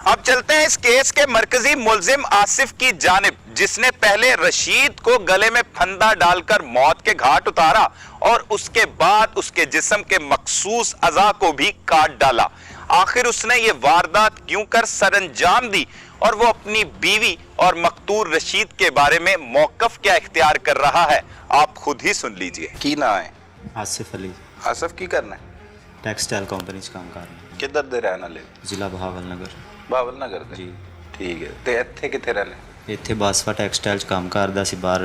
अब चलते हैं इस केस के मरकजी मुलजिम आसिफ की जानिब, जिसने पहले रशीद को गले में फंदा डालकर मौत के घाट उतारा और उसके बाद उसके जिस्म के मखसूस अज़ा को भी काट डाला। आखिर उसने ये वारदात क्यों कर सरअंजाम दी और वो अपनी बीवी और मकतूल रशीद के बारे में मौक़िफ़ क्या इख्तियार कर रहा है, आप खुद ही सुन लीजिए। की ना है आसिफ अली, आसिफ की करना है, टैक्सटाइल कंपनी च काम कर रहा हूं। किधर दे रहने वाले? ਜ਼ਿਲ੍ਹਾ ਬਹਾਵਲਨਗਰ ਬਾਵਲਨਗਰ ਦੇ। ਜੀ। ਠੀਕ ਹੈ, ਤੇ ਇੱਥੇ ਕਿੱਥੇ ਰਹਿੰਦੇ? ਇੱਥੇ ਬਾਸਵਾ ਟੈਕਸਟਾਈਲ 'ਚ ਕੰਮ ਕਰਦਾ ਸੀ, ਬਾਹਰ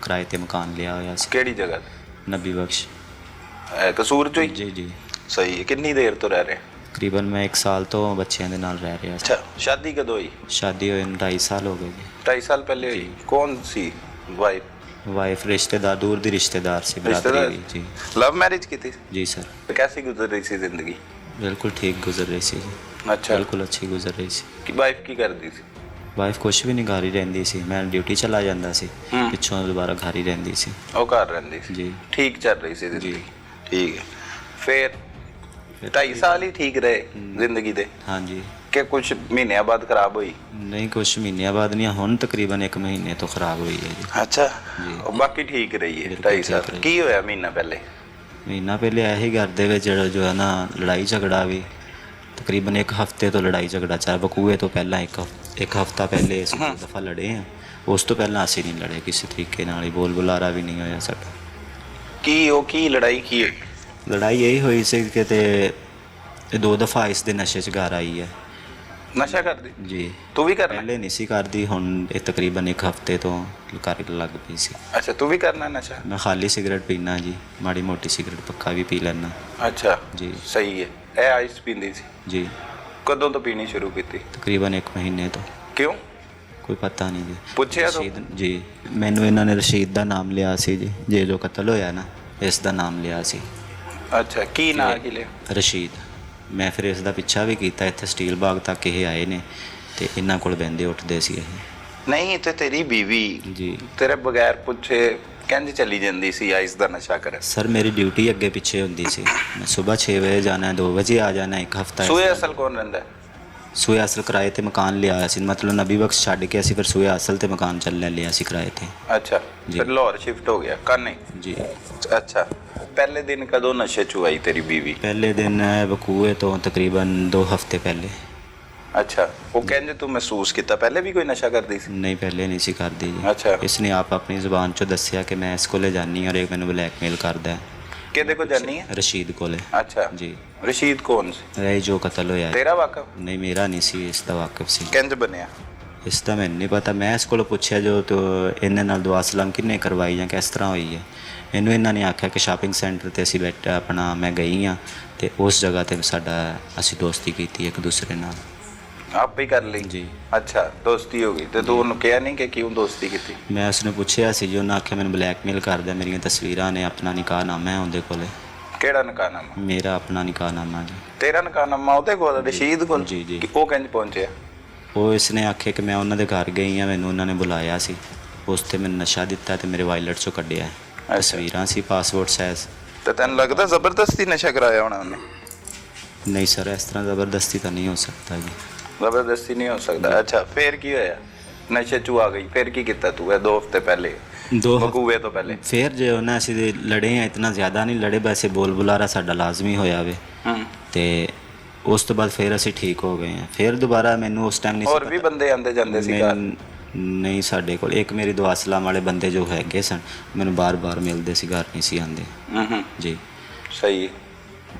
ਕਿਰਾਏ ਤੇ ਮਕਾਨ ਲਿਆ ਹੋਇਆ ਸੀ। ਕਿਹੜੀ ਜਗ੍ਹਾ? ਨਬੀ ਬਖਸ਼। ਕਸੂਰ ਚੋਂ ਹੀ? ਜੀ ਜੀ। ਸਹੀ ਹੈ। ਕਿੰਨੀ ਦੇਰ ਤੋਂ ਰਹਿ ਰਹੇ? ਤਕਰੀਬਨ ਮੈਂ 1 ਸਾਲ ਤੋਂ ਬੱਚਿਆਂ ਦੇ ਨਾਲ ਰਹਿ ਰਿਹਾ ਸੀ। ਅੱਛਾ, ਸ਼ਾਦੀ ਕਦੋਂ ਹੋਈ? ਸ਼ਾਦੀ ਹੋਏ ਨੂੰ 2.5 ਸਾਲ ਹੋ ਗਏ ਜੀ। 2.5 ਸਾਲ ਪਹਿਲੇ ਹੋਈ। ਕੌਣ ਸੀ ਵਾਈਫ? ਵਾਈਫ ਰਿਸ਼ਤੇਦਾਰ, ਦੂਰ ਦੀ ਰਿਸ਼ਤੇਦਾਰ ਸੀ, ਰਿਸ਼ਤੇਦਾਰ? ਬਰਾਦਰੀ ਦੀ। ਜੀ ਲਵ ਮੈਰਿਜ ਕੀਤੀ? ਜੀ ਸਰ। कैसी गुजर रही थी जिंदगी? ਬਿਲਕੁਲ ਠੀਕ ਗੁਜ਼ਰ ਰਹੀ ਸੀ ਜੀ। अच्छा, ਬਿਲਕੁਲ ਅੱਛੀ ਗੁਜ਼ਰ ਰਹੀ ਸੀ। कि वाइफ की करती थी? ਵਾਈਫ ਕੁਛ ਵੀ ਨਹੀਂ ਘਰ ਹੀ ਰਹਿੰਦੀ ਸੀ, ਮੈਂ ਡਿਊਟੀ ਚਲਾ ਜਾਂਦਾ ਸੀ, ਹੂੰ। ਪਿੱਛੋਂ ਦੁਬਾਰਾ ਘਰ ਹੀ ਰਹਿੰਦੀ ਸੀ। ਉਹ ਘਰ ਰਹਿੰਦੀ ਸੀ? ਜੀ। ਠੀਕ ਚੱਲ ਰਹੀ ਸੀ ਜ਼ਿੰਦਗੀ? ਜੀ। ਠੀਕ ਹੈ। ਫਿਰ 2.5 ਸਾਲ ਹੀ ਠੀਕ ਰਹੇ ਜ਼ਿੰਦਗੀ ਦੇ ਹਾਂਜੀ। ਕਿ ਕੁਝ ਮਹੀਨਿਆਂ ਬਾਅਦ ਖਰਾਬ ਹੋਈ? ਨਹੀਂ, ਕੁਛ ਮਹੀਨਿਆਂ ਬਾਅਦ ਨਹੀਂ, ਹੁਣ ਤਕਰੀਬਨ 1 ਮਹੀਨੇ ਤੋਂ ਖਰਾਬ ਹੋਈ ਹੈ ਜੀ। ਅੱਛਾ। ਜੀ। ਉਹ ਬਾਕੀ ਠੀਕ ਰਹੀ ਹੈ ਬਿਲਕੁਲ 2.5 ਠੀਕ ਸਾਲ? ਰਹੀ। ਕੀ ਹੋਇਆ ਮਹੀਨਾ ਪਹਿਲੇ? ਮਹੀਨਾ ਪਹਿਲੇ ਇਹੀ ਘਰ ਦੇ ਵਿੱਚ ਜਿਹੜਾ ਜੋ ਹੈ ਨਾ ਲੜਾਈ ਝਗੜਾ ਵੀ ਤਕਰੀਬਨ 1 ਹਫ਼ਤੇ ਤੋਂ ਲੜਾਈ ਝਗੜਾ ਚੱਲ ਬਕੂਏ ਤੋਂ ਪਹਿਲਾਂ ਇੱਕ ਹਫ਼ਤਾ ਪਹਿਲੇ ਅਸੀਂ 2 ਦਫਾ ਲੜੇ ਹਾਂ। ਉਸ ਤੋਂ ਪਹਿਲਾਂ ਅਸੀਂ ਨਹੀਂ ਲੜੇ ਕਿਸੇ ਤਰੀਕੇ ਨਾਲ ਹੀ, ਬੋਲ ਬੁਲਾਰਾ ਵੀ ਨਹੀਂ ਹੋਇਆ ਸਾਡਾ। ਕੀ ਲੜਾਈ ਕੀ ਹੋਈ? ਲੜਾਈ ਇਹੀ ਹੋਈ ਸੀ ਕਿ ਤੇ ਇਹ 2 ਦਫਾ ਇਸ ਦੇ ਨਸ਼ੇ 'ਚ ਘਰ ਆਈ ਹੈ। ਨਸ਼ਾ ਕਰਦੀ? ਜੀ। ਤੂੰ ਵੀ ਕਰਨਾ? ਪਹਿਲੇ ਨਹੀਂ ਸੀ ਕਰਦੀ, ਹੁਣ ਇਹ ਤਕਰੀਬਨ 1 ਹਫ਼ਤੇ ਤੋਂ ਕਰਨ ਲੱਗ ਪਈ ਸੀ। ਅੱਛਾ, ਤੂੰ ਵੀ ਕਰਨਾ ਨਸ਼ਾ? ਮੈਂ ਖਾਲੀ ਸਿਗਰਟ ਪੀਣਾ ਜੀ, ਮਾੜੀ ਮੋਟੀ ਸਿਗਰਟ ਪੱਕਾ ਵੀ ਪੀ ਲੈਣਾ। ਅੱਛਾ ਜੀ। ਸਹੀ ਹੈ। ਇਹ ਆਈਸ ਪੀਂਦੀ ਸੀ? ਜੀ। ਕਦੋਂ ਤੋਂ ਪੀਣੀ ਸ਼ੁਰੂ ਕੀਤੀ? ਤਕਰੀਬਨ 1 ਮਹੀਨੇ ਤੋਂ। ਕਿਉਂ? ਕੋਈ ਪਤਾ ਨਹੀਂ ਜੀ। ਪੁੱਛਿਆ ਤਾਂ? ਰਸ਼ੀਦ ਜੀ, ਮੈਨੂੰ ਇਹਨਾਂ ਨੇ ਰਸ਼ੀਦ ਦਾ ਨਾਮ ਲਿਆ ਸੀ ਜੀ, ਜੇ ਜੋ ਕਤਲ ਹੋਇਆ ਨਾ ਇਸ ਦਾ ਨਾਮ ਲਿਆ ਸੀ। ਅੱਛਾ, ਕੀ ਨਾਂ ਕੀ ਲਿਆ? ਰਸ਼ੀਦ। ਮੈਂ ਫਿਰ ਇਸ ਦਾ ਪਿੱਛਾ ਵੀ ਕੀਤਾ, ਇੱਥੇ ਸਟੀਲ ਬਾਗ ਤੱਕ ਇਹ ਆਏ ਨੇ ਤੇ ਇਹਨਾਂ ਕੋਲ ਬਹਿੰਦੇ ਉੱਠਦੇ ਸੀ ਇਹ। ਨਹੀਂ, ਤੇ ਤੇਰੀ ਬੀਵੀ ਜੀ। ਤੇਰੇ ਬਗੈਰ ਪੁੱਛੇ ਕਹਿੰਦੀ ਚਲੀ ਜਾਂਦੀ ਸੀ ਆਈਸ ਦਾ ਨਸ਼ਾ ਕਰ? ਸਰ ਮੇਰੀ ਡਿਊਟੀ ਅੱਗੇ ਪਿੱਛੇ ਹੁੰਦੀ ਸੀ, ਮੈਂ ਸਵੇਰ 6 ਵਜੇ ਜਾਣਾ, 2 ਵਜੇ ਆ ਜਾਣਾ। 1 ਹਫ਼ਤਾ ਸੂਏ ਅਸਲ ਕੌਣ ਰਹਿੰਦਾ? ਸੂਏ ਅਸਲ ਕਿਰਾਏ ਤੇ ਮਕਾਨ ਲਿਆ ਹੋਇਆ ਸੀ, ਮਤਲਬ ਨਬੀ ਬਖਸ਼ ਛੱਡ ਕੇ ਅਸੀਂ ਫਿਰ ਸੂਏ ਅਸਲ ਤੇ ਮਕਾਨ ਚੱਲ ਲਿਆ ਸੀ ਕਿਰਾਏ ਤੇ। ਅੱਛਾ, ਜੀ। ਫਿਰ ਲਾਹੌਰ ਸ਼ਿਫਟ ਹੋ ਗਿਆ ਕਾਨੇ? ਜੀ। ਅੱਛਾ, ਪਹਿਲੇ ਦਿਨ ਕਦੋਂ ਨਸ਼ੇ ਚ ਆਈ ਤੇਰੀ ਬੀਵੀ? ਪਹਿਲੇ ਦਿਨ ਬਕੂਏ ਤੋਂ ਤਕਰੀਬਨ 2 ਹਫ਼ਤੇ ਪਹਿਲੇ। ਅੱਛਾ, ਉਹ ਕਹਿੰਦੇ ਤੂੰ ਮਹਿਸੂਸ ਕੀਤਾ ਪਹਿਲੇ ਵੀ ਕੋਈ ਨਸ਼ਾ ਕਰਦੀ ਸੀ? ਨਹੀਂ, ਪਹਿਲੇ ਨਹੀਂ ਸੀ ਕਰਦੀ ਜੀ। ਅੱਛਾ। ਇਸਨੇ ਆਪ ਆਪਣੀ ਜ਼ੁਬਾਨ ਚੋਂ ਦੱਸਿਆ ਕਿ ਮੈਂ ਇਸ ਕੋਲੇ ਜਾਨੀ ਔਰ ਇਹ ਮੈਨੂੰ ਬਲੈਕਮੇਲ ਕਰਦਾ ਹੈ। ਕਿਹਦੇ ਕੋ ਜਾਨੀ ਹੈ? ਰਸ਼ੀਦ ਕੋਲੇ। ਅੱਛਾ ਜੀ। ਰਸ਼ੀਦ ਕੌਣ ਸੀ? ਇਹ ਜੋ ਕਤਲ ਹੋਇਆ ਹੈ। ਤੇਰਾ ਵਾਕਫ? ਨਹੀਂ, ਮੇਰਾ ਨਹੀਂ ਸੀ, ਇਸ ਦਾ ਵਾਕਿਫ ਸੀ। ਕਿੰਜ ਬਣਿਆ? ਇਸ ਦਾ ਮੈਨੂੰ ਨਹੀਂ ਪਤਾ, ਮੈਂ ਇਸ ਕੋਲੋਂ ਪੁੱਛਿਆ ਜੋ ਤੋ ਇਹਨੇ ਨਾਲ ਦੁਆ ਸਲਾਮ ਕਿੰਨੇ ਕਰਵਾਈ ਜਾਂ ਕਿਸ ਤਰ੍ਹਾਂ ਹੋਈ ਹੈ। ਇਹਨੂੰ ਇਹਨਾਂ ਨੇ ਆਖਿਆ ਕਿ ਸ਼ਾਪਿੰਗ ਸੈਂਟਰ ਤੇ ਅਸੀਂ ਬੈਠਾ ਆਪਣਾ ਮੈਂ ਗਈ ਹਾਂ ਤੇ ਉਸ ਜਗ੍ਹਾ ਤੇ ਅਸੀਂ ਦੋਸਤੀ ਕੀਤੀ ਇੱਕ ਦੂਸਰੇ ਨਾਲ। ਆਪੇ ਹੀ ਕਰ ਲਈ? ਜੀ। ਅੱਛਾ, ਦੋਸਤੀ ਹੋ ਗਈ ਤੇ ਤੂੰ ਉਹਨੂੰ ਕਿਹਾ ਨਹੀਂ ਕਿ ਕਿਉਂ ਦੋਸਤੀ ਕੀਤੀ? ਮੈਂ ਉਸਨੂੰ ਪੁੱਛਿਆ ਸੀ ਜੀ, ਉਹਨਾਂ ਆਖਿਆ ਮੈਨੂੰ ਬਲੈਕਮੇਲ ਕਰਦਾ, ਮੇਰੀਆਂ ਤਸਵੀਰਾਂ ਨੇ, ਆਪਣਾ ਨਿਕਾਹਨਾਮਾ ਹੈ ਉਹਦੇ ਕੋਲੇ। ਕਿਹੜਾ ਨਿਕਾਹਨਾਮਾ? ਮੇਰਾ ਆਪਣਾ ਨਿਕਾਹਨਾਮਾ ਜੀ। ਤੇਰਾ ਨਿਕਾਹਨਾਮਾ ਉਹਦੇ ਕੋਲ, ਰਸ਼ੀਦ ਕੋਲ? ਜੀ, ਜੀ। ਕਿ ਉਹ ਕਿੰਜ ਪਹੁੰਚਿਆ? ਉਹ ਇਸਨੇ ਆਖਿਆ ਕਿ ਮੈਂ ਉਹਨਾਂ ਦੇ ਘਰ ਗਈ ਹਾਂ, ਮੈਨੂੰ ਉਹਨਾਂ ਨੇ ਬੁਲਾਇਆ ਸੀ, ਉਸ ਤੇ ਮੈਨੂੰ ਨਸ਼ਾ ਦਿੱਤਾ ਤੇ ਮੇਰੇ ਵਾਇਲਟ ਚੋਂ ਕੱਢਿਆ। ਤਸਵੀਰਾਂ ਸੀ ਪਾਸਪੋਰਟ ਸਾਈਜ਼। ਤੇ ਤੈਨੂੰ ਲੱਗਦਾ ਜ਼ਬਰਦਸਤੀ ਨਸ਼ਾ ਕਰਾਇਆ ਹੋਣਾ ਉਹਨੇ? ਨਹੀਂ ਸਰ, ਇਸ ਤਰ੍ਹਾਂ ਜ਼ਬਰਦਸਤੀ ਤਾਂ ਨਹੀਂ ਹੋ ਸਕਦਾ ਜੀ। ਜ਼ਬਰਦਸਤੀ ਨਹੀਂ ਹੋ ਸਕਦਾ। ਅੱਛਾ, ਫੇਰ ਕੀ ਹੋਇਆ? ਨਸ਼ੇ ਚ ਆ ਗਈ, ਫੇਰ ਕੀ ਕੀਤਾ ਤੂੰ ਇਹ 2 ਹਫ਼ਤੇ ਪਹਿਲੇ, 2 ਬਕੂਏ ਤੋਂ ਪਹਿਲੇ? ਫਿਰ ਜੇ ਉਹਨਾਂ ਅਸੀਂ ਲੜੇ ਆ, ਇਤਨਾ ਜ਼ਿਆਦਾ ਨਹੀਂ ਲੜੇ, ਵੈਸੇ ਬੋਲ ਬੁਲਾਰਾ ਸਾਡਾ ਲਾਜ਼ਮੀ ਹੋਇਆ ਵੇ। ਤੇ ਉਸ ਤੋਂ ਬਾਅਦ ਫਿਰ ਅਸੀਂ ਠੀਕ ਹੋ ਗਏ ਹਾਂ। ਫਿਰ ਦੁਬਾਰਾ ਮੈਨੂੰ ਉਸ ਟਾਈਮ ਨਹੀਂ ਹੋਰ ਵੀ ਬੰਦੇ ਆਂਦੇ ਜਾਂਦੇ ਸੀ ਘਰ? ਨਹੀਂ, ਸਾਡੇ ਕੋਲ ਇੱਕ ਮੇਰੀ ਦੁਆ ਸਲਾਮ ਵਾਲੇ ਬੰਦੇ ਜੋ ਹੈਗੇ ਸਨ, ਮੈਨੂੰ ਬਾਰ-ਬਾਰ ਮਿਲਦੇ ਸੀ, ਘਰ ਨਹੀਂ ਸੀ ਆਉਂਦੇ। ਜੀ। ਸਹੀ ਹੈ।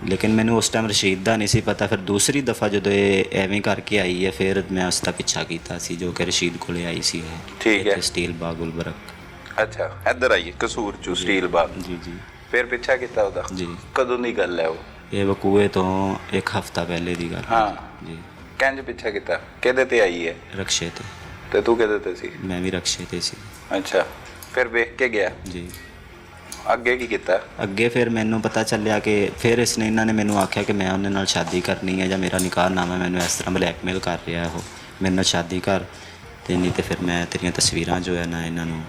ਲੇਕਿਨ ਮੈਨੂੰ ਉਸ ਟਾਈਮ ਰਸ਼ੀਦ ਦਾ ਨਹੀਂ ਸੀ ਪਤਾ। ਫਿਰ ਦੂਸਰੀ ਦਫਾ ਜਦੋਂ ਇਹ ਐਵੇਂ ਕਰਕੇ ਆਈ ਹੈ, ਫਿਰ ਮੈਂ ਉਸ ਦਾ ਪਿੱਛਾ ਕੀਤਾ ਸੀ, ਜੋ ਕਿ ਰਸ਼ੀਦ ਕੋਲੇ ਆਈ ਸੀ ਇਹ। ਠੀਕ ਹੈ। ਸਟੀਲ ਬਾਗ ਗੁਲਬਰਗ। ਅੱਛਾ, ਇੱਧਰ ਆਈਏ ਕਸੂਰ ਚ ਸਟੀਲ ਬਾਗ। ਜੀ ਜੀ। ਫਿਰ ਪਿੱਛਾ ਕੀਤਾ ਉਹਦਾ? ਜੀ। ਕਦੋਂ ਦੀ ਗੱਲ ਹੈ ਉਹ? ਇਹ ਬਕੂਏ ਤੋਂ 1 ਹਫ਼ਤਾ ਪਹਿਲੇ ਦੀ ਗੱਲ। ਹਾਂ ਜੀ। ਕਿੰਜ ਪਿੱਛਾ ਕੀਤਾ? ਕਿਹਦੇ ਤੇ ਆਈ ਹੈ? ਰਕਸ਼ੇ ਤੇ। ਤੇ ਤੂੰ ਕਿਹਦੇ ਤੇ ਸੀ? ਮੈਂ ਵੀ ਰਕਸ਼ੇ ਤੇ ਸੀ। ਅੱਛਾ, ਫਿਰ ਵੇਖ ਕੇ ਗਿਆ? ਜੀ। ਅੱਗੇ ਕੀ ਕੀਤਾ? ਅੱਗੇ ਫਿਰ ਮੈਨੂੰ ਪਤਾ ਚੱਲਿਆ ਕਿ ਫਿਰ ਇਹਨਾਂ ਨੇ ਮੈਨੂੰ ਆਖਿਆ ਕਿ ਮੈਂ ਉਹਦੇ ਨਾਲ ਸ਼ਾਦੀ ਕਰਨੀ ਹੈ ਜਾਂ ਮੇਰਾ ਨਿਕਾਹਨਾਮਾ, ਮੈਨੂੰ ਇਸ ਤਰ੍ਹਾਂ ਬਲੈਕਮੇਲ ਕਰ ਰਿਹਾ ਉਹ, ਮੇਰੇ ਨਾਲ ਸ਼ਾਦੀ ਕਰ, ਤੇ ਨਹੀਂ ਤੇ ਫਿਰ ਮੈਂ ਤੇਰੀਆਂ ਤਸਵੀਰਾਂ ਜੋ ਹੈ ਨਾ ਇਹਨਾਂ ਨੂੰ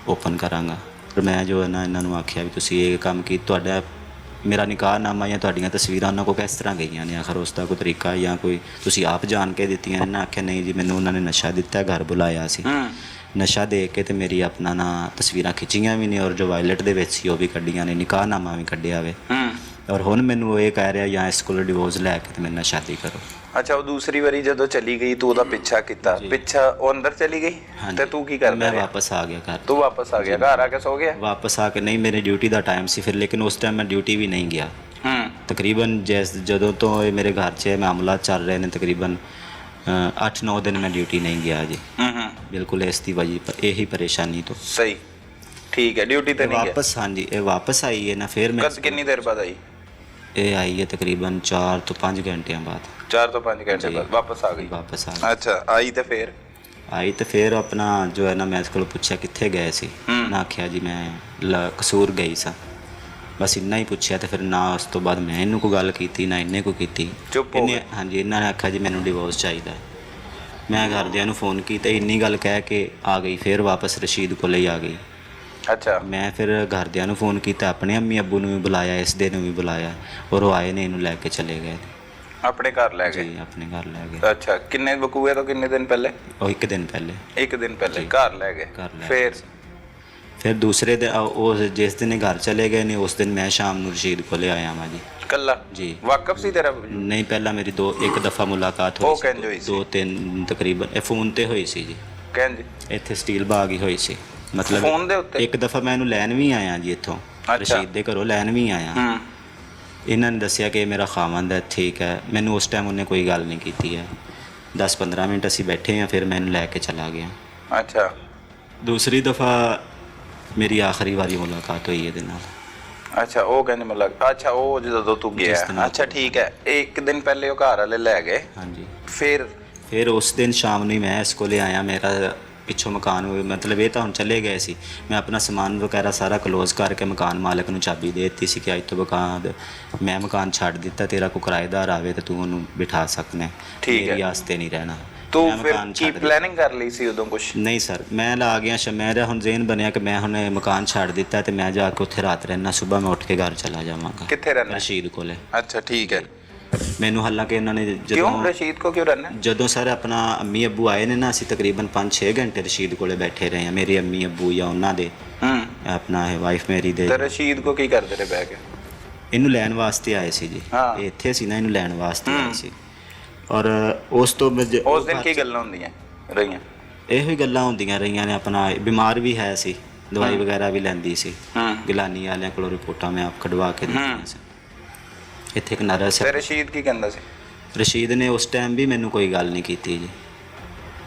ਓਪਨ ਕਰਾਂਗਾ। ਪਰ ਮੈਂ ਜੋ ਹੈ ਨਾ ਇਹਨਾਂ ਨੂੰ ਆਖਿਆ ਵੀ ਤੁਸੀਂ ਇਹ ਕੰਮ ਕੀ, ਤੁਹਾਡਾ ਮੇਰਾ ਨਿਕਾਹਨਾਮਾ ਜਾਂ ਤੁਹਾਡੀਆਂ ਤਸਵੀਰਾਂ ਉਹਨਾਂ ਕੋਲ ਕਿਸ ਤਰ੍ਹਾਂ ਗਈਆਂ ਨੇ, ਆਖਰ ਉਸ ਦਾ ਕੋਈ ਤਰੀਕਾ ਜਾਂ ਕੋਈ ਤੁਸੀਂ ਆਪ ਜਾਣ ਕੇ ਦਿੱਤੀਆਂ? ਇਹਨਾਂ ਆਖਿਆ ਨਹੀਂ ਜੀ, ਮੈਨੂੰ ਉਹਨਾਂ ਨੇ ਨਸ਼ਾ ਦਿੱਤਾ, ਘਰ ਬੁਲਾਇਆ ਸੀ, ਨਸ਼ਾ ਦੇ ਕੇ ਤੇ ਮੇਰੀ ਆਪਣਾ ਨਾ ਤਸਵੀਰਾਂ ਖਿੱਚੀਆਂ ਵੀ ਨੇ, ਔਰ ਜੋ ਵਾਇਲਟ ਦੇ ਵਿੱਚ ਸੀ ਉਹ ਵੀ ਕੱਢੀਆਂ ਨੇ, ਨਿਕਾਹਨਾਮਾ ਵੀ ਕੱਢਿਆ ਵੇ, ਔਰ ਹੁਣ ਮੈਨੂੰ ਇਹ ਕਹਿ ਰਿਹਾ ਜਾਂ ਇਸ ਕੋਲ ਡਿਵੋਰਸ ਲੈ ਕੇ ਤੇ ਮੇਰੇ ਨਾਲ ਸ਼ਾਦੀ ਕਰੋ। ਅੱਛਾ, ਉਹ ਦੂਸਰੀ ਵਾਰੀ ਜਦੋਂ ਚਲੀ ਗਈ ਤੂੰ ਉਹਦਾ ਪਿੱਛਾ ਕੀਤਾ, ਪਿੱਛਾ ਉਹ ਅੰਦਰ ਚਲੀ ਗਈ ਤੇ ਤੂੰ ਕੀ ਕਰਦਾ? ਮੈਂ ਵਾਪਸ ਆ ਗਿਆ ਘਰ। ਤੂੰ ਵਾਪਸ ਆ ਗਿਆ ਘਰ, ਆ ਕੇ ਸੋ ਗਿਆ? ਵਾਪਸ ਆ ਕੇ ਨਹੀਂ, ਮੇਰੀ ਡਿਊਟੀ ਦਾ ਟਾਈਮ ਸੀ ਫਿਰ, ਲੇਕਿਨ ਉਸ ਟਾਈਮ ਮੈਂ ਡਿਊਟੀ ਵੀ ਨਹੀਂ ਗਿਆ। ਤਕਰੀਬਨ ਜਦੋਂ ਤੋਂ ਇਹ ਮੇਰੇ ਘਰ 'ਚ ਇਹ ਮਾਮਲਾ ਚੱਲ ਰਹੇ ਨੇ ਤਕਰੀਬਨ 8-9 ਦਿਨ ਮੈਂ ਡਿਊਟੀ ਨਹੀਂ ਗਿਆ ਜੀ। ਬਿਲਕੁਲ ਇਸ ਦੀ ਵਜ੍ਹਾ ਇਹੀ ਪਰੇਸ਼ਾਨੀ ਤੋਂ। ਸਹੀ, ਠੀਕ ਹੈ, ਡਿਊਟੀ ਤੇ ਨਹੀਂ ਗਿਆ ਵਾਪਸ। ਹਾਂਜੀ, ਇਹ ਵਾਪਸ ਆਈ ਹੈ ਨਾ, ਫਿਰ ਮੈਂ ਕਿੰਨੀ ਦੇਰ ਬਾਅਦ ਆਈ? ਇਹ ਆਈ ਹੈ ਤਕਰੀਬਨ 4 ਤੋਂ 5 ਘੰਟਿਆਂ ਬਾਅਦ। 4 ਤੋਂ 5 ਘੰਟੇ ਬਾਅਦ ਵਾਪਸ ਆ ਗਈ? ਵਾਪਸ ਆ ਗਈ। ਅੱਛਾ, ਆਈ ਤੇ ਫਿਰ ਫਿਰ ਆਪਣਾ ਜੋ ਹੈ ਨਾ, ਮੈਂ ਇਸ ਕੋਲ ਪੁੱਛਿਆ ਕਿੱਥੇ ਗਏ ਸੀ, ਨਾ ਆਖਿਆ ਜੀ ਮੈਂ ਕਸੂਰ ਗਈ ਸਾਂ, ਬਸ ਇੰਨਾ ਹੀ ਪੁੱਛਿਆ। ਤੇ ਫਿਰ ਨਾ ਉਸ ਤੋਂ ਬਾਅਦ ਮੈਂ ਇਹਨੂੰ ਕੋਈ ਗੱਲ ਕੀਤੀ ਨਾ ਇਹਨੇ ਕੋਈ ਕੀਤੀ। ਹਾਂਜੀ, ਇਹਨਾਂ ਨੇ ਆਖਿਆ ਜੀ ਮੈਨੂੰ ਡਿਵੋਰਸ ਚਾਹੀਦਾ। ਮੈਂ ਘਰਦਿਆਂ ਨੂੰ ਫੋਨ ਕੀਤਾ, ਇੰਨੀ ਗੱਲ ਕਹਿ ਕੇ ਆ ਗਈ, ਫਿਰ ਵਾਪਸ ਰਸ਼ੀਦ ਕੋਲੇ ਹੀ ਆ ਗਈ। ਅੱਛਾ, ਮੈਂ ਫਿਰ ਘਰਦਿਆਂ ਨੂੰ ਫੋਨ ਕੀਤਾ, ਆਪਣੇ ਅੰਮੀ ਅੱਬੂ ਨੂੰ ਵੀ ਬੁਲਾਇਆ, ਇਸ ਦੇ ਨੂੰ ਵੀ ਬੁਲਾਇਆ, ਔਰ ਉਹ ਆਏ ਨੇ, ਇਹਨੂੰ ਲੈ ਕੇ ਚਲੇ ਗਏ। ਆਪਣੇ ਘਰ ਲੈ ਗਏ? ਜੀ, ਆਪਣੇ ਘਰ ਲੈ ਗਏ। ਅੱਛਾ, ਕਿੰਨੇ ਵਕੂਏ ਤੋਂ ਕਿੰਨੇ ਦਿਨ ਪਹਿਲੇ? ਉਹ 1 ਦਿਨ ਪਹਿਲੇ। 1 ਦਿਨ ਪਹਿਲੇ ਘਰ ਲੈ ਗਏ? ਫਿਰ ਦੂਸਰੇ ਦਿਨ ਉਹ ਜਿਸ ਦਿਨ ਘਰ ਚਲੇ ਗਏ ਨੇ ਉਸ ਦਿਨ ਮੈਂ ਸ਼ਾਮ ਨੂੰ ਰਸ਼ੀਦ ਕੋਲੇ ਆਇਆ ਵਾਂ ਜੀ। ਕੱਲਾ? ਜੀ। ਵਾਕਫ ਸੀ ਤੇਰਾ? ਨਹੀਂ, ਪਹਿਲਾਂ ਮੇਰੀ ਇੱਕ ਦਫਾ ਮੁਲਾਕਾਤ ਹੋਈ ਸੀ, 2-3 ਤਕਰੀਬਨ, ਇਹ ਫੋਨ ਤੇ ਹੋਈ ਸੀ ਜੀ। ਕਹਿੰਦੇ ਇੱਥੇ ਸਟੀਲ ਬਾਗ ਹੀ ਹੋਈ ਸੀ, ਮਤਲਬ ਫੋਨ ਦੇ ਉੱਤੇ। ਇੱਕ ਦਫਾ ਮੈਂ ਇਹਨੂੰ ਲੈਣ ਵੀ ਆਇਆ ਜੀ, ਇੱਥੋਂ ਰਸ਼ੀਦ ਦੇ ਘਰੋਂ ਲੈਣ ਵੀ ਆਇਆ। ਇਹਨਾਂ ਨੇ ਦੱਸਿਆ ਕਿ ਮੇਰਾ ਖਾਵੰਦ ਹੈ, ਠੀਕ ਹੈ। ਮੈਨੂੰ ਉਸ ਟਾਈਮ ਉਹਨੇ ਕੋਈ ਗੱਲ ਨਹੀਂ ਕੀਤੀ ਹੈ। 10-15 ਮਿੰਟ ਅਸੀਂ ਬੈਠੇ ਹਾਂ, ਫਿਰ ਮੈਂ ਇਹਨੂੰ ਲੈ ਕੇ ਚਲਾ ਗਿਆ। ਅੱਛਾ, ਦੂਸਰੀ ਦਫਾ ਮੇਰੀ ਆਖਰੀ ਵਾਰੀ ਮੁਲਾਕਾਤ ਹੋਈ ਇਹਦੇ ਨਾਲ। ਅੱਛਾ, ਉਹ ਕਹਿੰਦੇ ਮਤਲਬ, ਅੱਛਾ ਉਹ ਜਦੋਂ ਤੂੰ ਗਿਆ। ਅੱਛਾ, ਠੀਕ ਹੈ। 1 ਦਿਨ ਪਹਿਲੇ ਉਹ ਘਰ ਵਾਲੇ ਲੈ ਗਏ? ਹਾਂਜੀ। ਫਿਰ ਉਸ ਦਿਨ ਸ਼ਾਮ ਨੂੰ ਮੈਂ ਇਸ ਕੋਲੇ ਆਇਆ। ਮੇਰਾ ਪਿੱਛੋਂ ਮਕਾਨ ਮਤਲਬ ਇਹ ਤਾਂ ਹੁਣ ਚਲੇ ਗਏ ਸੀ, ਮੈਂ ਆਪਣਾ ਸਮਾਨ ਵਗੈਰਾ ਸਾਰਾ ਕਲੋਜ਼ ਕਰਕੇ ਮਕਾਨ ਮਾਲਕ ਨੂੰ ਚਾਬੀ ਦੇ ਦਿੱਤੀ ਸੀ ਕਿ ਅੱਜ ਤੋਂ ਬਾਅਦ ਮੈਂ ਮਕਾਨ ਛੱਡ ਦਿੱਤਾ, ਤੇਰਾ ਕੋਈ ਕਿਰਾਏਦਾਰ ਆਵੇ ਤਾਂ ਤੂੰ ਉਹਨੂੰ ਬਿਠਾ ਸਕਣਾ, ਮੇਰੀ ਆਸਤੇ ਨਹੀਂ ਰਹਿਣਾ। ਤੂੰ ਫਿਰ ਕੀ ਪਲੈਨਿੰਗ ਕਰ ਲਈ ਸੀ ਉਦੋਂ? ਕੁਛ ਨਹੀਂ ਸਰ, ਮੈਂ ਲਾ ਗਿਆ। ਮੇਰਾ ਹੁਣ ਜ਼ੇਨ ਬਣਿਆ ਕਿ ਮੈਂ ਹੁਣ ਮਕਾਨ ਛੱਡ ਦਿੱਤਾ ਤੇ ਮੈਂ ਜਾ ਕੇ ਉੱਥੇ ਰਾਤ ਰਹਿਣਾ, ਸਵੇਰ ਮੈਂ ਉੱਠ ਕੇ ਘਰ ਚਲਾ ਜਾਵਾਂਗਾ। ਕਿੱਥੇ ਰਹਿਣਾ? ਰਸ਼ੀਦ ਕੋਲੇ। ਅੱਛਾ, ਠੀਕ ਹੈ। ਮੈਨੂੰ ਹਾਲਾਂਕਿ ਇਹਨਾਂ ਨੇ ਕਿਉਂ ਰਸ਼ੀਦ ਕੋ ਕਿਉਂ ਰਹਿਣਾ? ਜਦੋਂ ਸਰ ਆਪਣਾ ਅੰਮੀ ਅੱਬੂ ਆਏ ਨੇ ਨਾ, ਅਸੀਂ ਤਕਰੀਬਨ 5-6 ਘੰਟੇ ਰਸ਼ੀਦ ਕੋਲੇ ਬੈਠੇ ਰਹੇ ਹਾਂ, ਮੇਰੇ ਅੰਮੀ ਅੱਬੂ ਜਾਂ ਉਹਨਾਂ ਦੇ ਆਪਣਾ ਵਾਈਫ ਮੇਰੀ ਦੇ। ਤੇ ਰਸ਼ੀਦ ਕੋ ਕੀ ਕਰਦੇ ਰਹੇ ਬਹਿ ਕੇ? ਇਹਨੂੰ ਲੈਣ ਵਾਸਤੇ ਆਏ ਸੀ ਜੀ, ਇੱਥੇ ਸੀ ਨਾ, ਇਹਨੂੰ ਲੈਣ ਵਾਸਤੇ ਆਏ ਸੀ। ਔਰ ਉਸ ਤੋਂ ਉਸ ਦਿਨ ਕੀ ਗੱਲਾਂ ਹੁੰਦੀਆਂ ਰਹੀਆਂ? ਇਹੋ ਹੀ ਗੱਲਾਂ ਹੁੰਦੀਆਂ ਰਹੀਆਂ ਨੇ। ਆਪਣਾ ਬਿਮਾਰ ਵੀ ਹੈ ਸੀ, ਦਵਾਈ ਵਗੈਰਾ ਵੀ ਲੈਂਦੀ ਸੀ, ਗਿਲਾਨੀ ਵਾਲਿਆਂ ਕੋਲੋਂ ਰਿਪੋਰਟਾਂ ਮੈਂ ਆਪ ਕਢਵਾ ਕੇ ਦਿੱਤੀਆਂ ਸੀ। ਇੱਥੇ ਇੱਕ ਨਰਸ ਹੈ। ਰਸ਼ੀਦ ਕੀ ਕਹਿੰਦਾ ਸੀ? ਰਸ਼ੀਦ ਨੇ ਉਸ ਟਾਈਮ ਵੀ ਮੈਨੂੰ ਕੋਈ ਗੱਲ ਨਹੀਂ ਕੀਤੀ ਜੀ,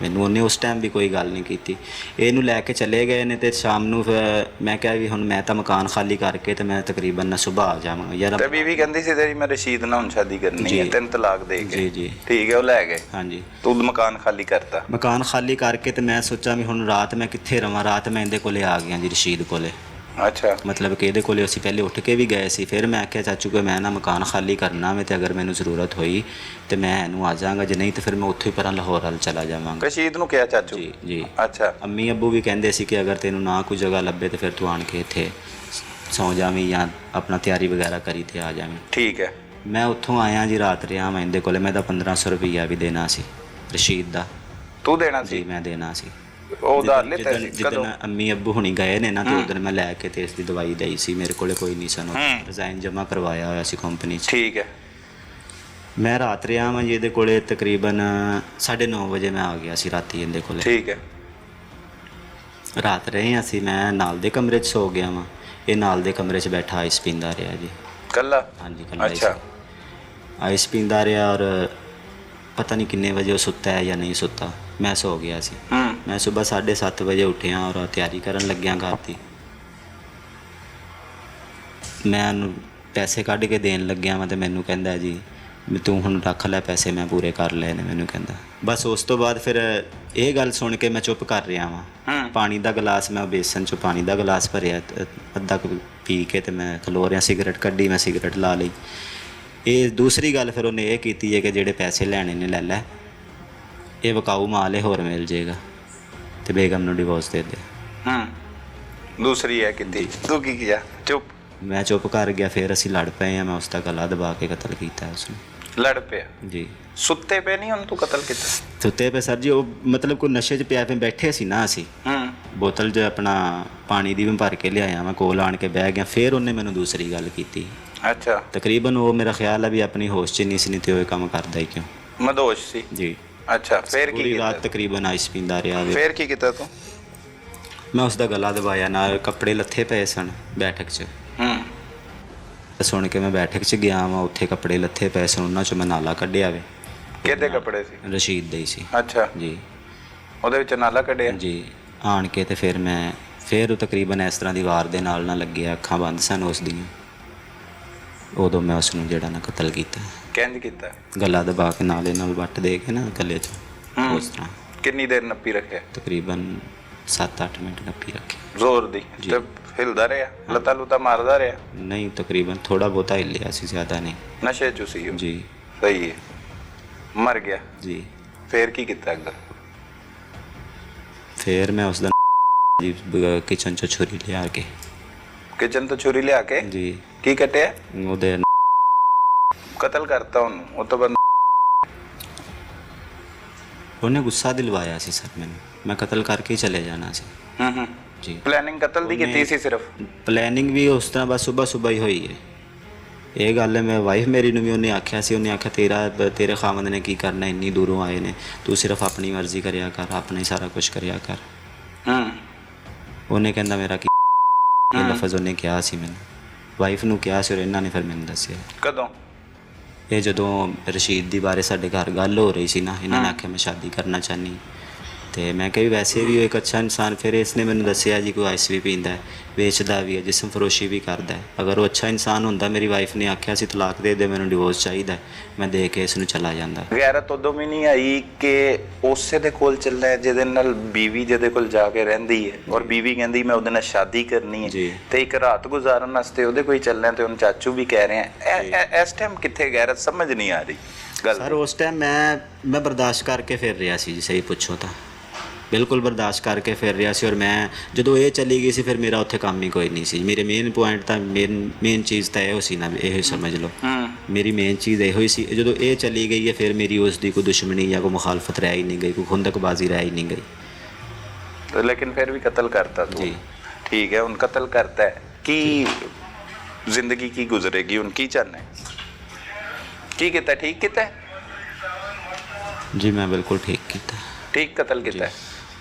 ਮੈਨੂੰ ਉਹਨੇ ਉਸ ਟਾਈਮ ਵੀ ਕੋਈ ਗੱਲ ਨਹੀਂ ਕੀਤੀ। ਇਹਨੂੰ ਲੈ ਕੇ ਚਲੇ ਗਏ ਨੇ ਤੇ ਸ਼ਾਮ ਨੂੰ ਫਿਰ ਮੈਂ ਕਿਹਾ ਵੀ ਹੁਣ ਮੈਂ ਤਾਂ ਮਕਾਨ ਖਾਲੀ ਕਰਕੇ ਤੇ ਮੈਂ ਤਕਰੀਬਨ ਨਾ ਸੁਬਾਹ ਆ ਜਾਵਾਂਗਾ ਯਾਰ। ਤੇ ਬੀਵੀ ਕਹਿੰਦੀ ਸੀ ਤੇਰੀ ਮੈਂ ਰਸ਼ੀਦ ਨਾਲ ਹੁਣ ਸ਼ਾਦੀ ਕਰਨੀ ਹੈ, 3 ਤਲਾਕ ਦੇ ਕੇ। ਜੀ ਜੀ, ਠੀਕ ਹੈ, ਉਹ ਲੈ ਗਏ। ਹਾਂਜੀ, ਤੂੰ ਮਕਾਨ ਖਾਲੀ ਕਰਤਾ? ਮਕਾਨ ਖਾਲੀ ਕਰਕੇ ਤੇ ਮੈਂ ਸੋਚਾਂ ਵੀ ਹੁਣ ਰਾਤ ਮੈਂ ਕਿੱਥੇ ਰਵਾਂ। ਰਾਤ ਮੈਂ ਇਹਦੇ ਕੋਲੇ ਆ ਗਿਆ ਜੀ, ਰਸ਼ੀਦ ਕੋਲੇ। ਅੱਛਾ, ਮਤਲਬ ਕਿ ਇਹਦੇ ਕੋਲੇ ਅਸੀਂ ਪਹਿਲੇ ਉੱਠ ਕੇ ਵੀ ਗਏ ਸੀ। ਫਿਰ ਮੈਂ ਆਖਿਆ ਚਾਚੂ ਕਿ ਮੈਂ ਨਾ ਮਕਾਨ ਖਾਲੀ ਕਰਨਾ ਵੇ ਤੇ ਅਗਰ ਮੈਨੂੰ ਜ਼ਰੂਰਤ ਹੋਈ ਤੇ ਮੈਂ ਇਹਨੂੰ ਆ ਜਾਵਾਂਗਾ, ਜੇ ਨਹੀਂ ਤੇ ਫਿਰ ਮੈਂ ਉੱਥੇ ਹੀ ਪਰਾਂ ਲਾਹੌਰ ਵੱਲ ਚਲਾ ਜਾਵਾਂਗਾ। ਰਸ਼ੀਦ ਨੂੰ ਕਿਹਾ ਚਾਚੂ? ਜੀ ਜੀ। ਅੱਛਾ, ਅੰਮੀ ਅੱਬੂ ਵੀ ਕਹਿੰਦੇ ਸੀ ਕਿ ਅਗਰ ਤੈਨੂੰ ਨਾ ਕੋਈ ਜਗ੍ਹਾ ਲੱਭੇ ਤੇ ਫਿਰ ਤੂੰ ਆਣ ਕੇ ਇੱਥੇ ਸੌਂ ਜਾਵੀਂ ਜਾਂ ਆਪਣਾ ਤਿਆਰੀ ਵਗੈਰਾ ਕਰੀ ਤੇ ਆ ਜਾਵੀਂ। ਠੀਕ ਹੈ। ਮੈਂ ਉੱਥੋਂ ਆਇਆ ਜੀ, ਰਾਤ ਰਿਹਾ ਮੈਂ ਇਹਦੇ ਕੋਲੇ। ਮੈਂ ਤਾਂ 1500 ਰੁਪਈਆ ਵੀ ਦੇਣਾ ਸੀ ਰਸ਼ੀਦ ਦਾ। ਤੂੰ ਦੇਣਾ ਸੀ? ਜੀ, ਮੈਂ ਦੇਣਾ ਸੀ। ਉਹ ਉਧਾਰ ਲਿੱਤਾ ਸੀ? ਜਦੋਂ ਅੰਮੀ ਅੱਬੂ ਹੁਣੀ ਗਏ ਨੇ ਨਾ ਤੇ ਉਦੋਂ ਮੈਂ ਲੈ ਕੇ ਤੇ ਇਸ ਦੀ ਦਵਾਈ ਦਈ ਸੀ। ਮੇਰੇ ਕੋਲੇ ਕੋਈ ਨਹੀਂ ਸਨ, ਰਿਜ਼ਾਈਨ ਜਮ੍ਹਾਂ ਕਰਵਾਇਆ ਹੋਇਆ ਸੀ ਕੰਪਨੀ 'ਚ। ਠੀਕ ਹੈ। ਮੈਂ ਰਾਤ ਰਿਹਾ ਵਾਂ ਜੀ ਇਹਦੇ ਕੋਲੇ, ਤਕਰੀਬਨ 9:30 ਵਜੇ ਮੈਂ ਆ ਗਿਆ ਸੀ ਰਾਤੀ ਇਹਦੇ ਕੋਲੇ। ਠੀਕ ਹੈ। ਰਾਤ ਰਹੇ ਅਸੀਂ, ਮੈਂ ਨਾਲ ਦੇ ਕਮਰੇ 'ਚ ਸੋ ਗਿਆ ਵਾਂ, ਇਹ ਨਾਲ ਦੇ ਕਮਰੇ 'ਚ ਬੈਠਾ ਆਈਸ ਪੀਂਦਾ ਰਿਹਾ ਜੀ। ਕੱਲਾ? ਹਾਂਜੀ, ਕੱਲਾ। ਅੱਛਾ, ਆਈਸ ਪੀਂਦਾ ਰਿਹਾ ਔਰ ਪਤਾ ਨਹੀਂ ਕਿੰਨੇ ਵਜੇ ਉਹ ਸੁੱਤਾ ਹੈ ਜਾਂ ਨਹੀਂ ਸੁੱਤਾ। ਮੈਂ ਸੋ ਗਿਆ ਸੀ। ਮੈਂ ਸਵੇਰ 7:30 ਵਜੇ ਉੱਠਿਆ ਔਰ ਤਿਆਰੀ ਕਰਨ ਲੱਗਿਆ ਘਰ ਦੀ। ਮੈਂ ਉਹਨੂੰ ਪੈਸੇ ਕੱਢ ਕੇ ਦੇਣ ਲੱਗਿਆ ਵਾਂ ਤੇ ਮੈਨੂੰ ਕਹਿੰਦਾ ਜੀ ਤੂੰ ਹੁਣ ਰੱਖ ਲੈ ਪੈਸੇ, ਮੈਂ ਪੂਰੇ ਕਰ ਲਏ ਨੇ, ਮੈਨੂੰ ਕਹਿੰਦਾ। ਬਸ ਉਸ ਤੋਂ ਬਾਅਦ ਫਿਰ ਇਹ ਗੱਲ ਸੁਣ ਕੇ ਮੈਂ ਚੁੱਪ ਕਰ ਰਿਹਾ ਵਾਂ। ਪਾਣੀ ਦਾ ਗਲਾਸ, ਮੈਂ ਬੇਸਨ 'ਚੋਂ ਪਾਣੀ ਦਾ ਗਲਾਸ ਭਰਿਆ, ਅੱਧਾ ਪੀ ਕੇ ਤੇ ਮੈਂ ਖਲੋ ਰਿਹਾ। ਸਿਗਰਟ ਕੱਢੀ, ਮੈਂ ਸਿਗਰਟ ਲਾ ਲਈ। ਇਹ ਦੂਸਰੀ ਗੱਲ ਫਿਰ ਉਹਨੇ ਇਹ ਕੀਤੀ ਹੈ ਕਿ ਜਿਹੜੇ ਪੈਸੇ ਲੈਣੇ ਨੇ ਲੈ ਲੈ, ਇਹ ਵਿਕਾਊ ਮਾਲ ਹੈ, ਹੋਰ ਮਿਲ ਜਾਏਗਾ ਤੇ ਬੇਗਮ ਨੂੰ ਡਿਵੋਰਸ ਦੇ ਦੇ। ਦੂਸਰੀ ਹੈ ਕੀਤੀ। ਤੂੰ ਕੀ ਕੀਤਾ? ਚੁੱਪ? ਮੈਂ ਚੁੱਪ ਕਰ ਗਿਆ, ਫਿਰ ਅਸੀਂ ਲੜ ਪਏ ਆ, ਮੈਂ ਉਸ ਦਾ ਗਲਾ ਦਬਾ ਕੇ ਕਤਲ ਕੀਤਾ ਉਸ ਨੂੰ। ਲੜ ਪਿਆ? ਜੀ। ਸੁੱਤੇ ਪਏ ਨਹੀਂ ਉਹਨੂੰ ਤੂੰ ਕਤਲ ਕੀਤਾ? ਸੁੱਤੇ ਪਏ ਸਰ ਜੀ, ਉਹ ਮਤਲਬ ਕੋਈ ਨਸ਼ੇ 'ਚ ਪਿਆ ਪਏ ਬੈਠੇ ਸੀ ਨਾ ਅਸੀਂ। ਬੋਤਲ 'ਚ ਆਪਣਾ ਪਾਣੀ ਦੀ ਵੀ ਭਰ ਕੇ ਲਿਆਇਆ, ਮੈਂ ਕੋਲ ਆਣ ਕੇ ਬਹਿ ਗਿਆ, ਫਿਰ ਉਹਨੇ ਮੈਨੂੰ ਦੂਸਰੀ ਗੱਲ ਕੀਤੀ। ਅੱਛਾ। ਤਕਰੀਬਨ ਉਹ ਮੇਰਾ ਖਿਆਲ ਹੈ ਵੀ ਆਪਣੀ ਹੋਸ਼ 'ਚ ਨਹੀਂ ਸੀ, ਨਹੀਂ ਤੇ ਉਹ ਇਹ ਕੰਮ ਕਰਦਾ ਹੀ ਕਿਉਂ। ਮਦੋਸ਼ ਸੀ? ਜੀ। ਅੱਛਾ, ਫਿਰ ਕੀ ਪੂਰੀ ਕੀਤਾ? ਰਾਤ ਤਕਰੀਬਨ ਆਈਸ ਪੀਂਦਾ ਰਿਹਾ। ਫਿਰ ਕੀ ਕੀਤਾ ਤੂੰ? ਮੈਂ ਉਸ ਦਾ ਗਲਾ ਦਬਾਇਆ, ਨਾਲ ਕੱਪੜੇ ਲੱਥੇ ਪਏ ਸਨ ਬੈਠਕ 'ਚ। ਸੁਣ ਕੇ ਮੈਂ ਬੈਠਕ 'ਚ ਗਿਆ ਵਾਂ, ਉੱਥੇ ਕੱਪੜੇ ਲੱਥੇ ਪਏ ਸਨ, ਉਹਨਾਂ 'ਚੋਂ ਮੈਂ ਨਾਲਾ ਕੱਢਿਆ ਵੇ। ਕਿਹਦੇ ਕੱਪੜੇ ਸੀ? ਰਸ਼ੀਦ ਦੇ ਹੀ ਸੀ। ਅੱਛਾ ਜੀ। ਉਹਦੇ ਵਿੱਚ ਨਾਲਾ ਕੱਢਿਆ? ਜੀ। ਆਣ ਕੇ ਤੇ ਫਿਰ ਉਹ ਤਕਰੀਬਨ ਇਸ ਤਰ੍ਹਾਂ ਦੀ ਵਾਰ ਦੇ ਨਾਲ ਨਾ ਲੱਗਿਆ, ਅੱਖਾਂ ਬੰਦ ਸਨ ਉਸ ਦੀਆਂ। ਉਦੋਂ ਮੈਂ ਉਸ ਨੂੰ ਜਿਹੜਾ ਨਾ ਕਤਲ ਕੀਤਾ। ਕਿੰਜ ਕੀਤਾ? ਗਲਾ ਗਲਾ ਦਬਾ ਕੇ ਨਾਲੇ ਨਾਲ ਵੱਟ ਦੇ ਕੇ ਨਾ ਗਲੇ 'ਚ, ਉਸ ਤਰ੍ਹਾਂ। ਕਿੰਨੀ ਦੇਰ ਨੱਪੀ ਰੱਖਿਆ? ਤਕਰੀਬਨ 7-8 ਮਿੰਟ ਨੱਪੀ ਰੱਖੀ। ਜ਼ੋਰ ਦੀ? ਤੇ ਹਿਲਦਾ ਰਿਹਾ? ਲੱਤਾਂ ਲੁੱਤਾਂ ਮਾਰਦਾ ਰਿਹਾ? ਨਹੀਂ, ਤਕਰੀਬਨ ਥੋੜਾ ਬਹੁਤਾ ਹਿੱਲਿਆ ਸੀ, ਜ਼ਿਆਦਾ ਨਹੀਂ। ਨਸ਼ੇ 'ਚ ਸੀ ਉਹ? ਜੀ। ਸਹੀ ਹੈ। ਮਰ ਗਿਆ? ਜੀ। ਫਿਰ ਕੀ ਕੀਤਾ ਅੱਗੇ? ਫਿਰ ਮੈਂ ਉਸ ਦਾ ਜੀ ਕਿਚਨ 'ਚੋਂ ਛੁਰੀ ਲਿਆ ਕੇ। ਕਿਚਨ ਤੋਂ ਛੁਰੀ ਲਿਆ ਕੇ? ਜੀ। ਕੀ ਕੱਟਿਆ? ਉਹਦੇ ਕਤਲ ਕਰਤਾ ਉਹਨੂੰ? ਉਹ ਤੋਂ ਬਾਅਦ ਉਹਨੇ ਗੁੱਸਾ ਦਿਲਵਾਇਆ ਸੀ ਸਰ ਮੈਨੂੰ, ਮੈਂ ਕਤਲ ਕਰਕੇ ਹੀ ਚਲੇ ਜਾਣਾ ਸੀ। ਜੀ। ਪਲੈਨਿੰਗ ਕਤਲ ਦੀ ਕੀਤੀ ਸੀ ਸਿਰਫ? ਪਲੈਨਿੰਗ ਵੀ ਉਸ ਤਰ੍ਹਾਂ ਬਸ ਸੁਬਹ ਹੀ ਹੋਈ ਹੈ। ਇਹ ਗੱਲ ਹੈ, ਮੈਂ ਵਾਈਫ ਮੇਰੀ ਨੂੰ ਵੀ ਉਹਨੇ ਆਖਿਆ ਸੀ, ਉਹਨੇ ਆਖਿਆ ਤੇਰੇ ਖਾਵੰਦ ਨੇ ਕੀ ਕਰਨਾ, ਇੰਨੀ ਦੂਰੋਂ ਆਏ ਨੇ, ਤੂੰ ਸਿਰਫ ਆਪਣੀ ਮਰਜ਼ੀ ਕਰਿਆ ਕਰ, ਆਪਣਾ ਹੀ ਸਾਰਾ ਕੁਝ ਕਰਿਆ ਕਰ। ਉਹਨੇ ਕਹਿੰਦਾ ਮੇਰਾ ਕੀ, ਇਹ ਲਫ਼ਜ਼ ਉਹਨੇ ਕਿਹਾ ਸੀ ਮੈਨੂੰ, ਵਾਈਫ ਨੂੰ ਕਿਹਾ ਸੀ, ਔਰ ਇਹਨਾਂ ਨੇ ਫਿਰ ਮੈਨੂੰ ਦੱਸਿਆ। ਕਦੋਂ? ਇਹ ਜਦੋਂ ਰਸ਼ੀਦ ਦੀ ਬਾਰੇ ਸਾਡੇ ਘਰ ਗੱਲ ਹੋ ਰਹੀ ਸੀ ਨਾ, ਇਹਨਾਂ ਨੇ ਆਖਿਆ ਮੈਂ ਸ਼ਾਦੀ ਕਰਨਾ ਚਾਹਨੀ, ਤੇ ਮੈਂ ਕਿਹਾ ਵੀ ਵੈਸੇ ਵੀ ਉਹ ਇੱਕ ਅੱਛਾ ਇਨਸਾਨ। ਫਿਰ ਇਸਨੇ ਮੈਨੂੰ ਦੱਸਿਆ ਜੀ ਕੋਈ ਆਈਸ ਵੀ ਪੀਂਦਾ ਹੈ, ਵੇਚਦਾ ਵੀ ਹੈ, ਜਿਸਮ ਫਰੋਸ਼ੀ ਵੀ ਕਰਦਾ ਹੈ। ਅਗਰ ਉਹ ਅੱਛਾ ਇਨਸਾਨ ਹੁੰਦਾ, ਮੇਰੀ ਵਾਈਫ ਨੇ ਆਖਿਆ ਸੀ ਤਲਾਕ ਦੇ ਦੇ, ਮੈਨੂੰ ਡਿਵੋਰਸ ਚਾਹੀਦਾ, ਮੈਂ ਦੇ ਕੇ ਇਸ ਨੂੰ ਚਲਾ ਜਾਂਦਾ। ਗੈਰਤ ਉਦੋਂ ਵੀ ਨਹੀਂ ਆਈ ਕਿ ਉਸੇ ਦੇ ਕੋਲ ਚੱਲਣਾ ਹੈ ਜਿਹਦੇ ਨਾਲ ਬੀਵੀ ਜਿਹਦੇ ਕੋਲ ਜਾ ਕੇ ਰਹਿੰਦੀ ਹੈ, ਔਰ ਬੀਵੀ ਕਹਿੰਦੀ ਮੈਂ ਉਹਦੇ ਨਾਲ ਸ਼ਾਦੀ ਕਰਨੀ ਹੈ, ਤੇ ਇੱਕ ਰਾਤ ਗੁਜ਼ਾਰਨ ਵਾਸਤੇ ਉਹਦੇ ਕੋਈ ਚੱਲਣਾ, ਤੇ ਉਹਨੂੰ ਚਾਚੂ ਵੀ ਕਹਿ ਰਹੇ ਆ। ਇਸ ਟਾਈਮ ਕਿੱਥੇ ਗੈਰਤ? ਸਮਝ ਨਹੀਂ ਆ ਰਹੀ ਗੱਲ ਸਰ। ਉਸ ਟਾਈਮ ਮੈਂ ਬਰਦਾਸ਼ਤ ਕਰਕੇ ਫਿਰ ਰਿਹਾ ਸੀ ਜੀ, ਸਹੀ ਪੁੱਛੋ ਤਾਂ ਬਿਲਕੁਲ ਬਰਦਾਸ਼ਤ ਕਰਕੇ ਫਿਰ ਰਿਹਾ ਸੀ। ਔਰ ਮੈਂ ਜਦੋਂ ਇਹ ਚਲੀ ਗਈ ਸੀ, ਫਿਰ ਮੇਰਾ ਉੱਥੇ ਕੰਮ ਹੀ ਕੋਈ ਨਹੀਂ ਸੀ। ਮੇਰੇ ਮੇਨ ਪੁਆਇੰਟ ਤਾਂ ਮੇਨ ਚੀਜ਼ ਤਾਂ ਇਹੋ ਸੀ ਨਾ, ਇਹ ਸਮਝ ਲਓ ਮੇਰੀ ਮੇਨ ਚੀਜ਼ ਇਹੋ ਹੀ ਸੀ। ਜਦੋਂ ਇਹ ਚਲੀ ਗਈ ਹੈ, ਫਿਰ ਮੇਰੀ ਉਸ ਦੀ ਕੋਈ ਦੁਸ਼ਮਣੀ ਜਾਂ ਕੋਈ ਮੁਖਾਲਫਤ ਰਹਿ ਹੀ ਨਹੀਂ ਗਈ, ਕੋਈ ਖੁੰਦਕਬਾਜ਼ੀ ਰਹਿ ਹੀ ਨਹੀਂ ਗਈ। ਲੇਕਿਨ ਫਿਰ ਵੀ ਕਤਲ ਕਰਤਾ ਤੂੰ? ਜੀ। ਠੀਕ ਹੈ, ਹੁਣ ਕਤਲ ਕਰਤਾ ਹੈ, ਕੀ ਜ਼ਿੰਦਗੀ ਕੀ ਗੁਜ਼ਰੇਗੀ ਹੁਣ? ਕੀ ਚਾਹਨਾ ਹੈ? ਕੀ ਕੀਤਾ? ਠੀਕ ਕੀਤਾ ਜੀ? ਮੈਂ ਬਿਲਕੁਲ ਠੀਕ ਕੀਤਾ। ਠੀਕ ਕਤਲ ਕੀਤਾ?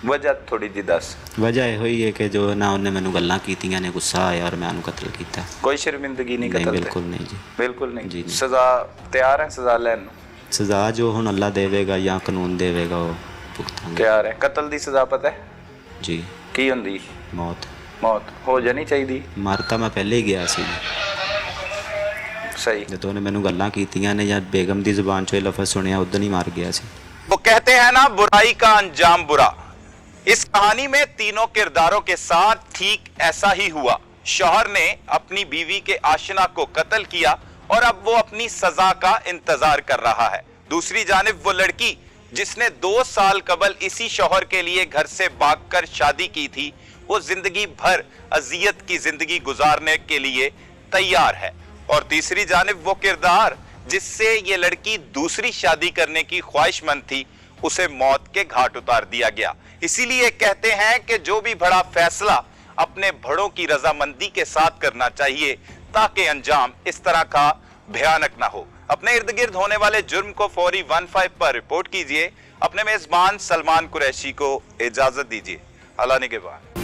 ਵਜ੍ਹਾ ਥੋੜੀ ਜਿਹੀ ਦੱਸ। ਵਜ੍ਹਾ ਇਹੋ ਹੀ ਹੈ ਕਿ ਜੋ ਨਾ ਉਹਨੇ ਮੈਨੂੰ ਗੱਲਾਂ ਕੀਤੀਆਂ ਨੇ, ਗੁੱਸਾ ਆਇਆ ਔਰ ਮੈਂ ਉਹਨੂੰ ਕਤਲ ਕੀਤਾ। ਕੋਈ ਸ਼ਰਮਿੰਦਗੀ ਨਹੀਂ ਕਤਲ ਤੇ? ਬਿਲਕੁਲ ਨਹੀਂ ਜੀ, ਬਿਲਕੁਲ ਨਹੀਂ। ਜੀ। ਸਜ਼ਾ ਤਿਆਰ ਹੈ? ਸਜ਼ਾ ਲੈਣ ਨੂੰ? ਸਜ਼ਾ ਜੋ ਹੁਣ ਅੱਲਾ ਦੇਵੇਗਾ ਜਾਂ ਕਾਨੂੰਨ ਦੇਵੇਗਾ ਉਹ ਭੁਗਤਾਂਗੇ। ਤਿਆਰ ਹੈ। ਕਤਲ ਦੀ ਸਜ਼ਾ ਪਤਾ ਹੈ ਜੀ ਕੀ ਹੁੰਦੀ? ਮੌਤ। ਮੌਤ ਹੋ ਜਾਣੀ ਚਾਹੀਦੀ? ਮਰ ਤਾਂ ਮੈਂ ਪਹਿਲੇ ਹੀ ਗਿਆ ਸੀ। ਸਹੀ। ਜਦੋਂ ਉਹਨੇ ਮੈਨੂੰ ਗੱਲਾਂ ਕੀਤੀਆਂ ਨੇ ਜਾਂ ਬੇਗਮ ਦੀ ਜ਼ੁਬਾਨ ਚੋਂ ਇਹ ਲਫ਼ਜ਼ ਸੁਣਿਆ, ਉਦੋਂ ही मार गया सी। वो कहते हैं ना, बुराई का अंजाम बुरा। इस कहानी में तीनों किरदारों के साथ ठीक ऐसा ही हुआ। शौहर ने अपनी बीवी के आशिना को कत्ल किया और अब वो अपनी सजा का इंतजार कर रहा है। दूसरी जानिब वो लड़की जिसने 2 साल कबल इसी शौहर के लिए घर से भागकर शादी की थी, वो जिंदगी भर अजियत की जिंदगी गुजारने के लिए तैयार है। और तीसरी जानिब वो किरदार जिससे ये लड़की दूसरी शादी करने की ख्वाहिशमंद थी, उसे मौत के घाट उतार दिया गया। इसीलिए कहते हैं कि जो भी बड़ा फैसला अपने बड़ों की रजामंदी के साथ करना चाहिए, ताकि अंजाम इस तरह का भयानक ना हो। अपने इर्द गिर्द होने वाले जुर्म को फौरी 15 पर रिपोर्ट कीजिए। अपने मेजबान सलमान कुरैशी को इजाजत दीजिए। अल्लाह निगहबान।